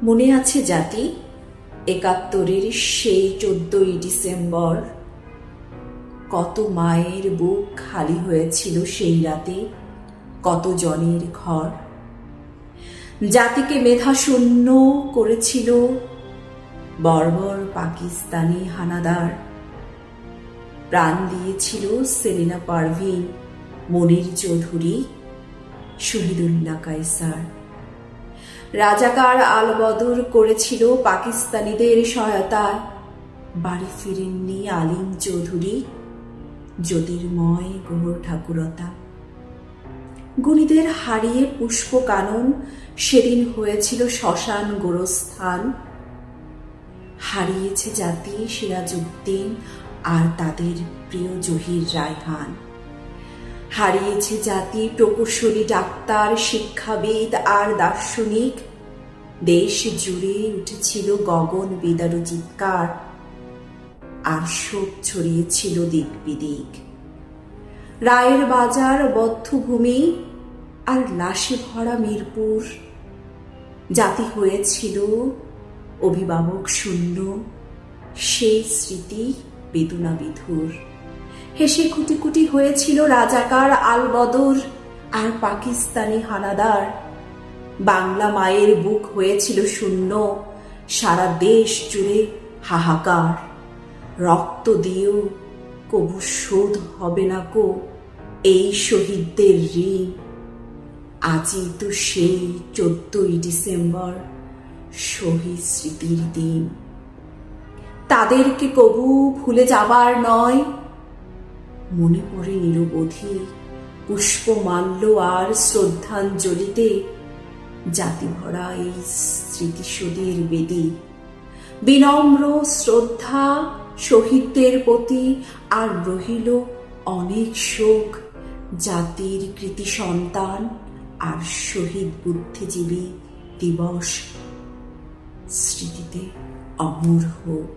মনে আছে জাতি, ৭১-এর সেই ১৪ই ডিসেম্বর কত মায়ের বুক খালি হয়েছিল সেই রাতে, কত জনের ঘর। জাতিকে মেধাশূন্য করেছিল বর্বর পাকিস্তানি হানাদার। প্রাণ দিয়েছিল সেলিনা পারভিন, মনির চৌধুরী, শহীদুল্লাহ কায়সার। রাজাকার আল বদর করেছিল পাকিস্তানিদের সহায়তায়। বাড়ি ফিরেননি আলিম চৌধুরী, জ্যোতির্ময় গৌর ঠাকুরতা। গুণীদের হারিয়ে পুষ্প কানন সেদিন হয়েছিল শ্মশান গোরস্থান। হারিয়েছে জাতি সিরাজউদ্দিন আর তাদের প্রিয় জহির রায়হান। হারিয়েছে জাতি প্রকৌশলী, ডাক্তার, শিক্ষাবিদ আর দার্শনিক। দেশ জুড়ে উঠেছিল গগন বিদারু চিৎকার, আর শোক ছড়িয়েছিল দিক বিদিক। রায়ের বাজার, বধ্যভূমি আর লাশে ভরা মিরপুর। জাতি হয়েছিল অভিভাবক শূন্য, সেই স্মৃতি বেদনা বিধুর। হেসে কুটি কুটি হয়েছিল রাজাকার আল বদর আর পাকিস্তানি হানাদার। বাংলা মায়ের বুক হয়েছিল শূন্য, সারা দেশ জুড়ে হাহাকার। রক্ত দিয়েও কবু শোধ হবে না কো এই শহীদদের ঋণ। আজই তো সেই ১৪ই ডিসেম্বর, শহীদ স্মৃতির দিন। তাদেরকে কবু ভুলে যাবার নয়, মনে পড়ে নিরবধি পুষ্পমাল্য আর শ্রদ্ধাঞ্জলিতে জাতি ভরা এই স্মৃতিসৌধের বেদী। বিনম্র শ্রদ্ধা শহীদদের প্রতি, আর রহিল অনেক শোক জাতির কৃতি সন্তান আর শহীদ বুদ্ধিজীবী দিবস স্মৃতিতে অমর হোক।